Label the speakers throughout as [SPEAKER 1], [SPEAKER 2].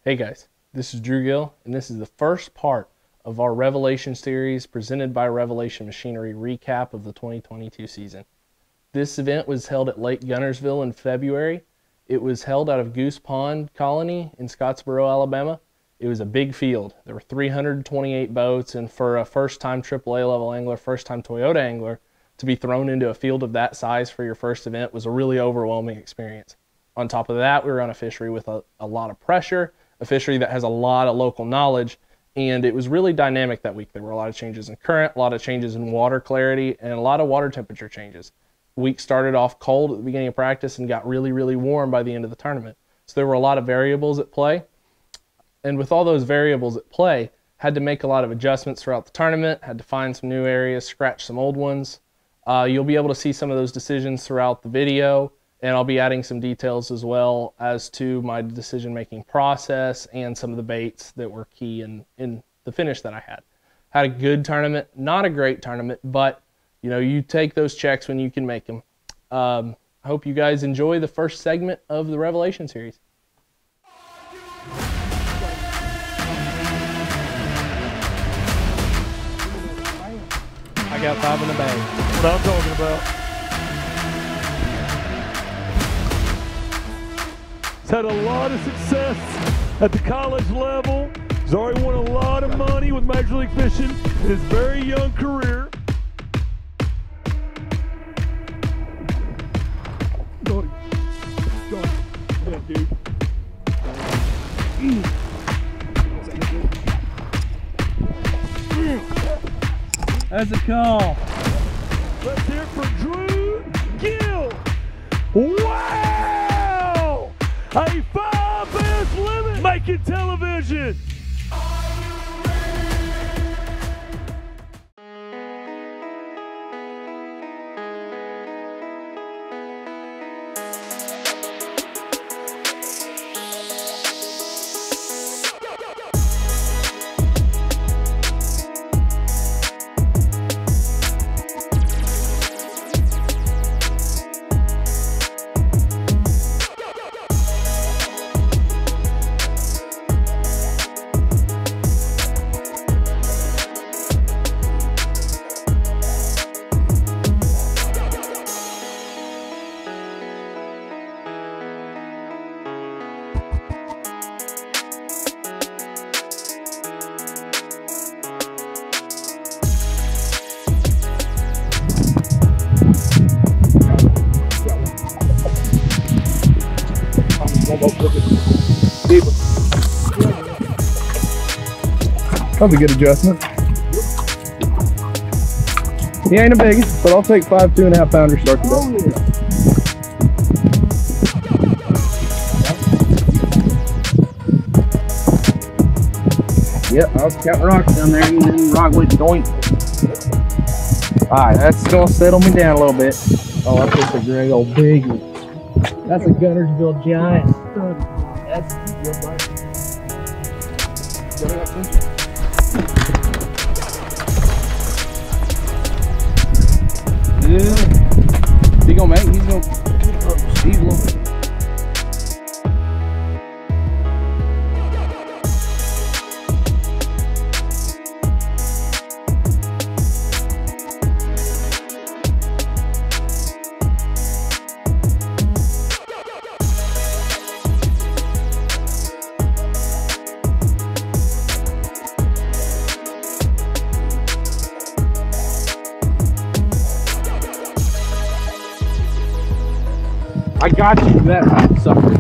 [SPEAKER 1] Hey guys, this is Drew Gill, and this is the first part of our Revelation series presented by Revelation Machinery recap of the 2022 season. This event was held at Lake Guntersville in February. It was held out of Goose Pond Colony in Scottsboro, Alabama. It was a big field. There were 328 boats, and for a first-time AAA level angler, first-time Toyota angler, to be thrown into a field of that size for your first event was a really overwhelming experience. On top of that, we were on a fishery with a lot of pressure, a fishery that has a lot of local knowledge, and it was really dynamic that week. There were a lot of changes in current, a lot of changes in water clarity, and a lot of water temperature changes. The week started off cold at the beginning of practice and got really, really warm by the end of the tournament. So there were a lot of variables at play, and with all those variables at play, had to make a lot of adjustments throughout the tournament, had to find some new areas, scratch some old ones. You'll be able to see some of those decisions throughout the video, and I'll be adding some details as well as to my decision-making process and some of the baits that were key in the finish that I had. Had a good tournament, not a great tournament, but you know, you take those checks when you can make them. I hope you guys enjoy the first segment of the Revelation series. I got 5 in the bag.
[SPEAKER 2] What I'm talking about. He's had a lot of success at the college level. He's already won a lot of money with Major League Fishing in his very young career. Go. Yeah, dude.
[SPEAKER 3] That's a call.
[SPEAKER 2] Let's hear it for Drew Gill. Wow! A 5-bass limit making television.
[SPEAKER 3] That's a good adjustment. He ain't a biggie, but I'll take 5 2.5 pounders start today. Yep, I was counting rocks down there and then rock went doink. Alright, that's gonna settle me down a little bit. Oh, that's just a great old biggie. That's a Guntersville giant. That's your bite. Yeah. He gonna make it. He's gonna. I got you for that sucker.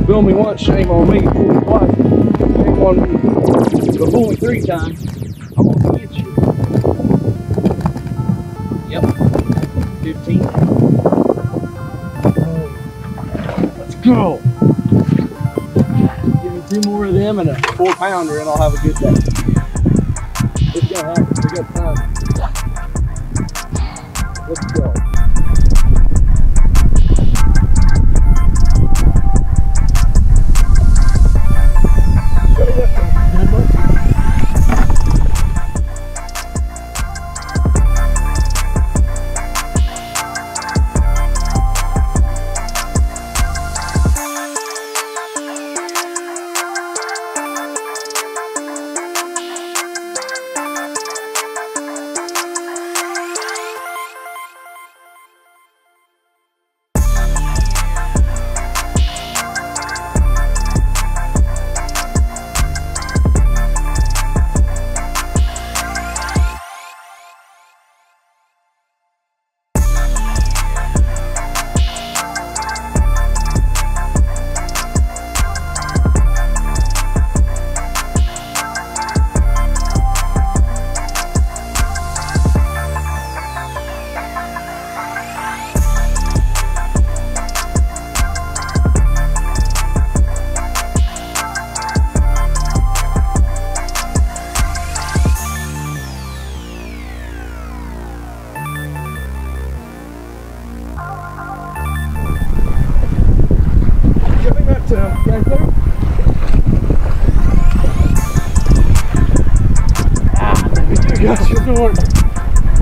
[SPEAKER 3] Fool me once, shame on me. Fool me twice, shame on me. But fool me 3 times, I'm gonna get you. Yep, 15. Let's go. Give me 2 more of them and a 4-pounder, and I'll have a good day. It's gonna happen. We got time. Let's go.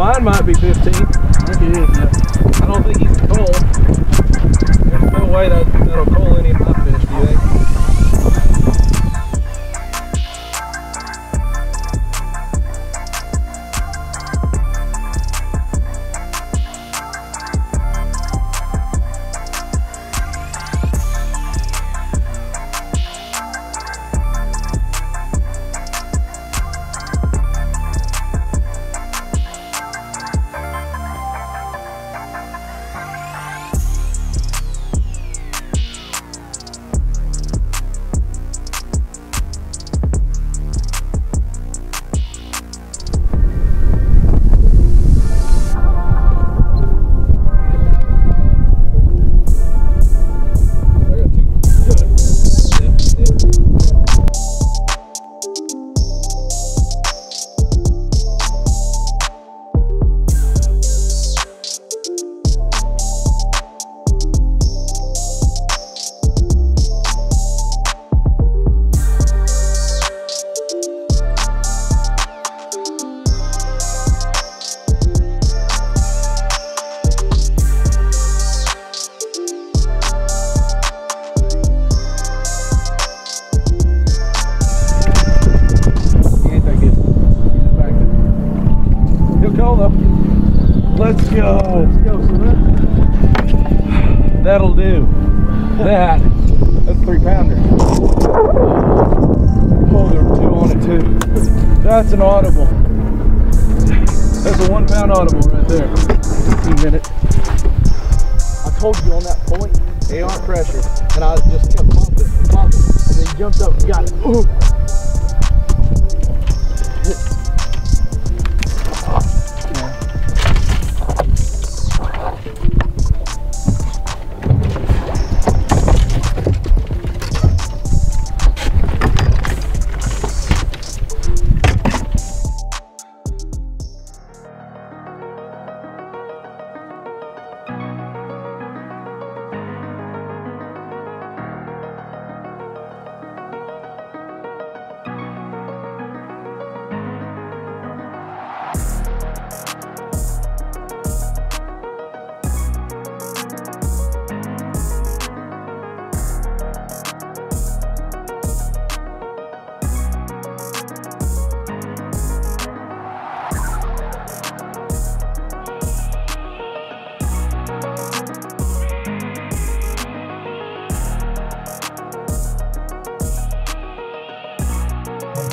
[SPEAKER 4] Mine might be 15.
[SPEAKER 3] I think it is, yeah.
[SPEAKER 4] I don't think he's cold. There's no way that'll coal any of my fish, do you think? Let's go.
[SPEAKER 3] Let's go. So
[SPEAKER 4] That'll do. That's
[SPEAKER 3] 3 pounder.
[SPEAKER 4] Oh, there were 2 on it too. That's an audible. That's a 1 pound audible right there. 15 minutes.
[SPEAKER 3] I told you on that point, they aren't pressure. And I just kept bumping and bumping. And then he jumped up and got it. Ooh.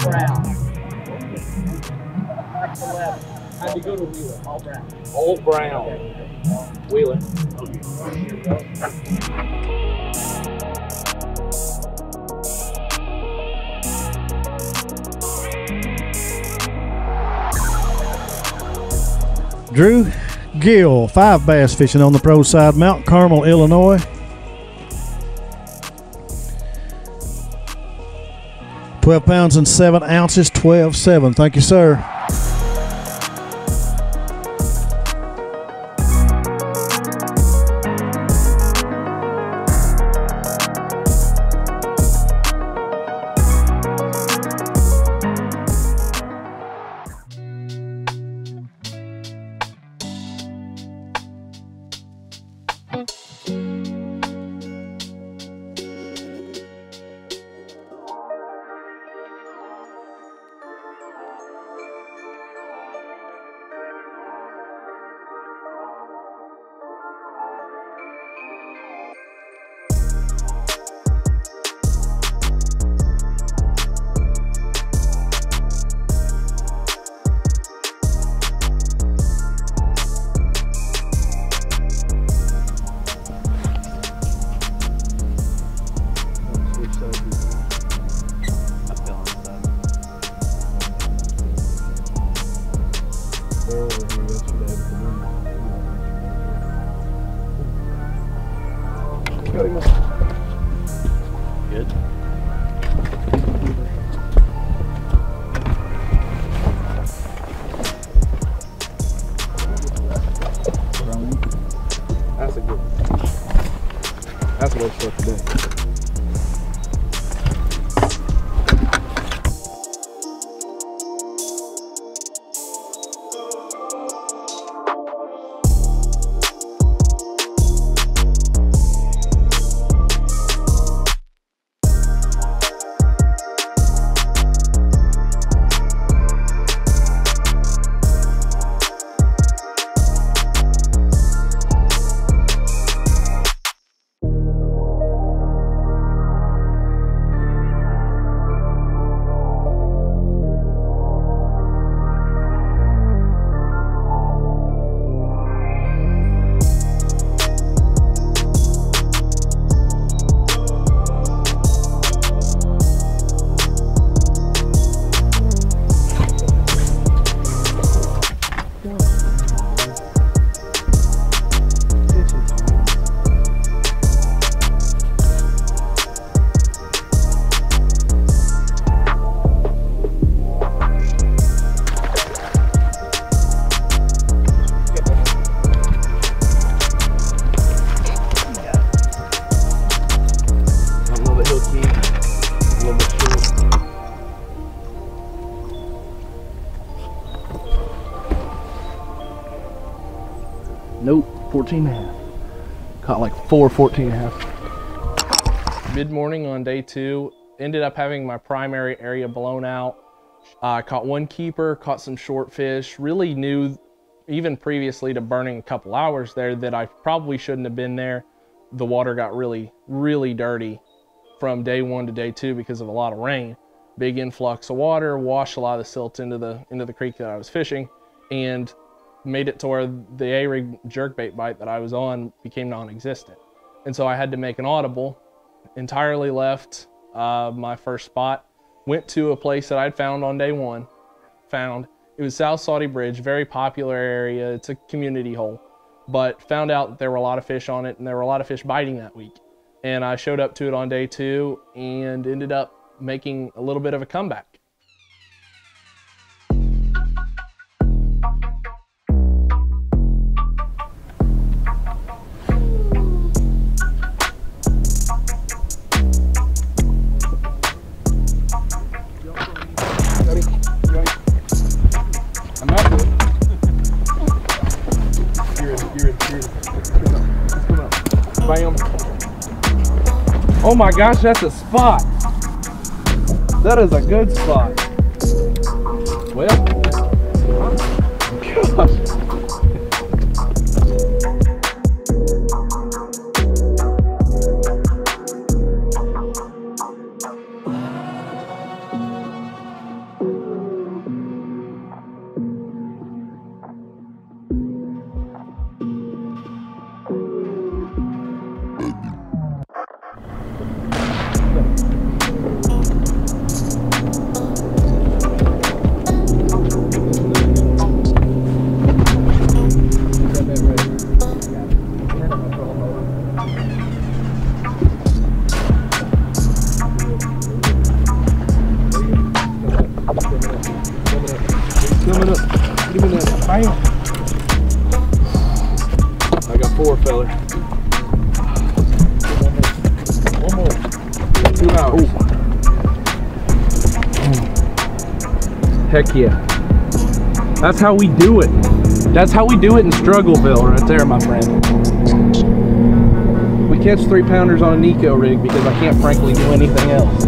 [SPEAKER 3] Brown. Next 11. How'd you go to Wheeler? All brown.
[SPEAKER 4] Old Brown. Wheeler.
[SPEAKER 5] Drew Gill, 5 bass fishing on the pro side, Mount Carmel, Illinois. 12 pounds and 7 ounces, 12.7. Thank you, sir.
[SPEAKER 1] Good.
[SPEAKER 4] That's a good one. That's what it's for today. 14 and a half. Caught like 14 and a half.
[SPEAKER 1] Mid-morning on day 2, ended up having my primary area blown out. I caught 1 keeper, caught some short fish. Really knew, even previously to burning a couple hours there, that I probably shouldn't have been there. The water got really, really dirty from day 1 to day 2 because of a lot of rain. Big influx of water, washed a lot of the silt into the creek that I was fishing, and made it to where the A-rig jerkbait bite that I was on became non-existent. And so I had to make an audible. Entirely left my first spot, went to a place that I'd found on day 1. It was South Saudi Bridge, very popular area. It's a community hole, but found out that there were a lot of fish on it and there were a lot of fish biting that week. And I showed up to it on day 2 and ended up making a little bit of a comeback.
[SPEAKER 4] Bam. Oh my gosh, that's a spot. That is a good spot. Well, gosh. Coming up. Give me that. Bam. I got 4, fella. One more. 2 hours. Heck yeah. That's how we do it. That's how we do it in Struggleville right there, my friend. We catch 3-pounders on a Nico rig because I can't frankly do anything else.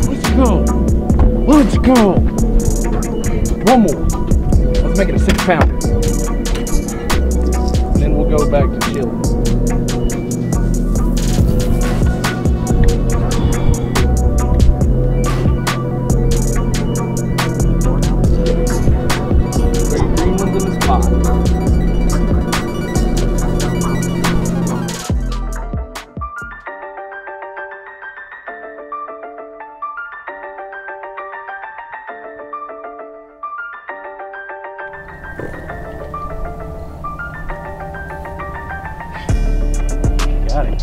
[SPEAKER 4] Let's go. Let's go. One more. Let's make it a 6-pounder. And then we'll go back to chilling. Green ones in this pot. Got it.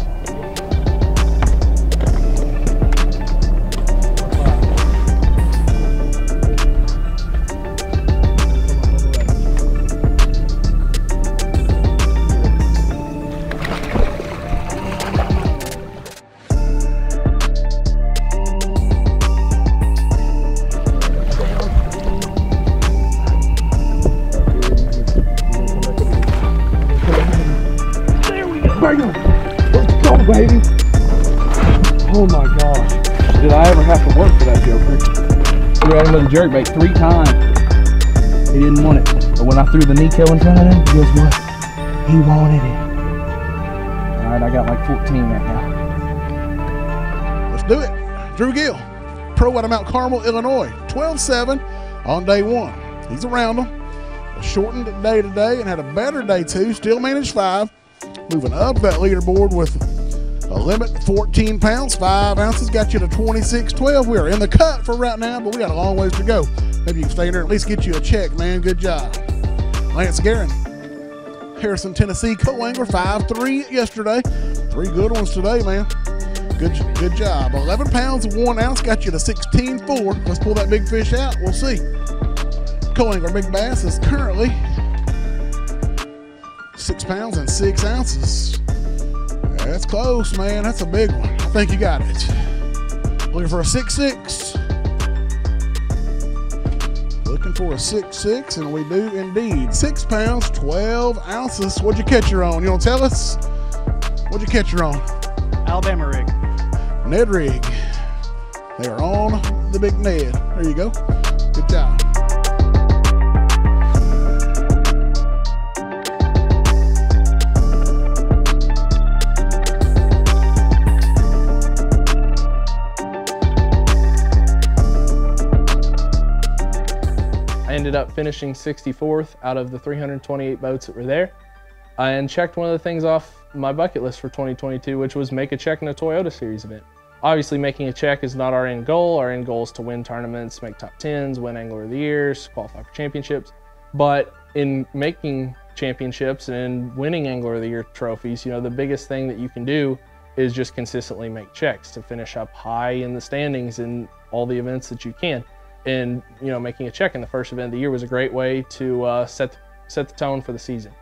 [SPEAKER 4] Let's go, baby. Oh my gosh. Did I ever have to work for that joker? Threw at him with a jerkbait 3 times. He didn't want it. But when I threw the Nico in front of him, guess what? He wanted it. Alright, I got like 14 right now.
[SPEAKER 6] Let's do it. Drew Gill, pro out of Mount Carmel, Illinois. 12-7 on day 1. He's around them. A shortened day today and had a better day 2. Still managed 5. Moving up that leaderboard with a limit 14 pounds, 5 ounces, got you to 26-12. We are in the cut for right now, but we got a long ways to go. Maybe you can stay there and at least get you a check, man. Good job. Lance Guerin, Harrison, Tennessee, co-angler, 5'3" yesterday. 3 good ones today, man. Good job. 11 pounds, 1 ounce, got you to 16-4. Let's pull that big fish out. We'll see. Co-angler Big Bass is currently 6 pounds and 6 ounces. That's close, man. That's a big one. I think you got it. Looking for a 6'6". looking for a 6'6", and we do indeed. 6 pounds, 12 ounces. What'd you catch her on? You want to tell us? What'd you catch her on?
[SPEAKER 7] Alabama rig.
[SPEAKER 6] Ned rig. They are on the big Ned. There you go. Good job.
[SPEAKER 1] I ended up finishing 64th out of the 328 boats that were there, and checked one of the things off my bucket list for 2022, which was make a check in a Toyota Series event. Obviously, making a check is not our end goal. Our end goal is to win tournaments, make top 10s, win Angler of the Years, qualify for championships. But in making championships and winning Angler of the Year trophies, you know, the biggest thing that you can do is just consistently make checks to finish up high in the standings in all the events that you can. And, you know, making a check in the first event of the year was a great way to set the tone for the season.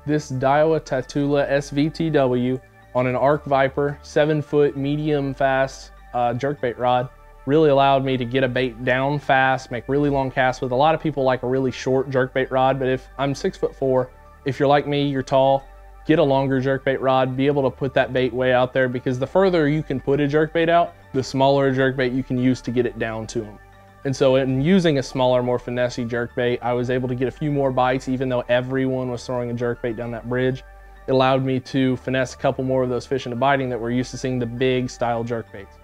[SPEAKER 1] This Daiwa Tatula SVTW on an Arc Viper 7-foot medium fast jerkbait rod really allowed me to get a bait down fast, make really long casts with. A lot of people like a really short jerkbait rod, but if I'm 6'4", if you're like me, you're tall, get a longer jerkbait rod, be able to put that bait way out there, because the further you can put a jerkbait out, the smaller a jerkbait you can use to get it down to them. And so in using a smaller, more finessey jerkbait, I was able to get a few more bites, even though everyone was throwing a jerkbait down that bridge. It allowed me to finesse a couple more of those fish into biting that we're used to seeing the big style jerkbaits.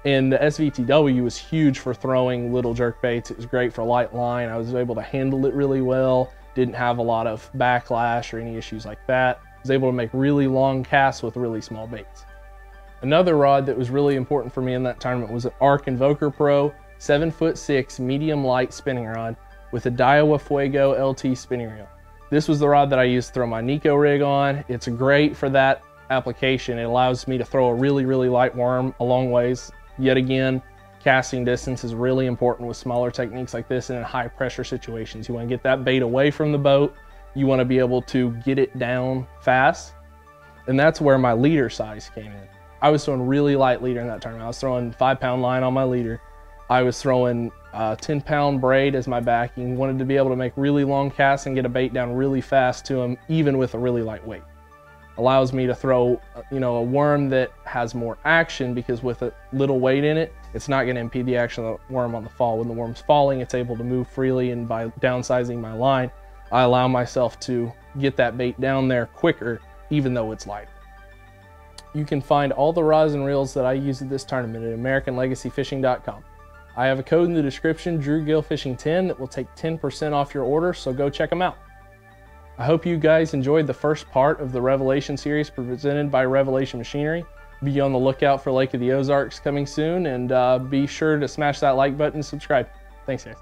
[SPEAKER 1] And the SVTW was huge for throwing little jerkbaits. It was great for light line. I was able to handle it really well. Didn't have a lot of backlash or any issues like that. I was able to make really long casts with really small baits. Another rod that was really important for me in that tournament was an Arc Invoker Pro 7'6" medium light spinning rod with a Daiwa Fuego LT spinning reel. This was the rod that I used to throw my Nico rig on. It's great for that application. It allows me to throw a really, really light worm a long ways. Yet again, casting distance is really important with smaller techniques like this and in high pressure situations. You want to get that bait away from the boat. You want to be able to get it down fast. And that's where my leader size came in. I was throwing really light leader in that tournament. I was throwing 5-pound line on my leader. I was throwing 10-pound braid as my backing. Wanted to be able to make really long casts and get a bait down really fast to them, even with a really light weight. Allows me to throw, you know, a worm that has more action, because with a little weight in it, it's not going to impede the action of the worm on the fall. When the worm's falling, it's able to move freely, and by downsizing my line, I allow myself to get that bait down there quicker, even though it's lighter. You can find all the rods and reels that I use at this tournament at AmericanLegacyFishing.com. I have a code in the description, DrewGillFishing10, that will take 10% off your order, so go check them out. I hope you guys enjoyed the first part of the Revelation series presented by Revelation Machinery. Be on the lookout for Lake of the Ozarks coming soon, and be sure to smash that like button and subscribe. Thanks, guys.